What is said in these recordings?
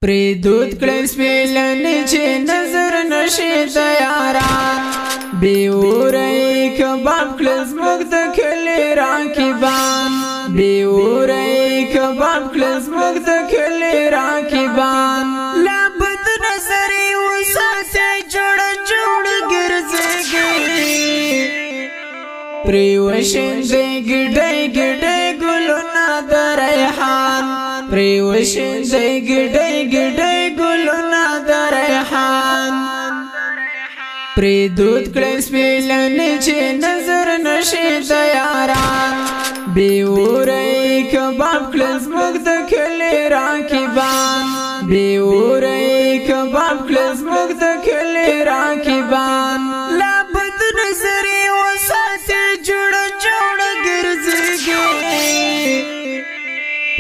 پریدود کړل سپیلنې چې نظر نشي تیاران بی اورې کباب کړل زموږ د کلي راکبان بی اورې کباب کړل زموږ د کلي راکبان لا بد نظر وساته جوړ ګرځېږي پریوشن دې ګډې ګډې ګلونه د ریحان پریوشن دې ګډې ګډې ګلونه د ریحان پریدود کړل سپیلنې چې نظر نشي تیاران بی اورې کباب کړل زموږ د کلي راکبان بی اورې کباب کړل زموږ د کلي راکبان لا بد نظر وساته جوړ ګرځېږي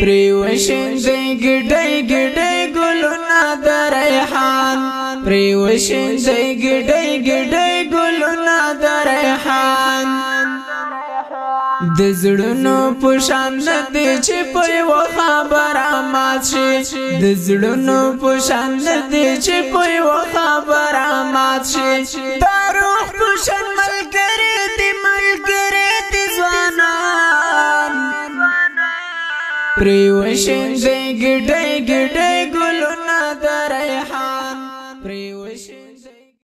پریوشن دې ګډې ګډې ګلونه د ریحان پریوشن دې ګډې ګډې ګلونه د ریحان د زړونو په شان دې چې په یو خبره مات شي د زړونو په شان دې چې په یو خبره مات شي دا روح په شان ملګری دې ځوانان پریوشن دې ګډې ګډې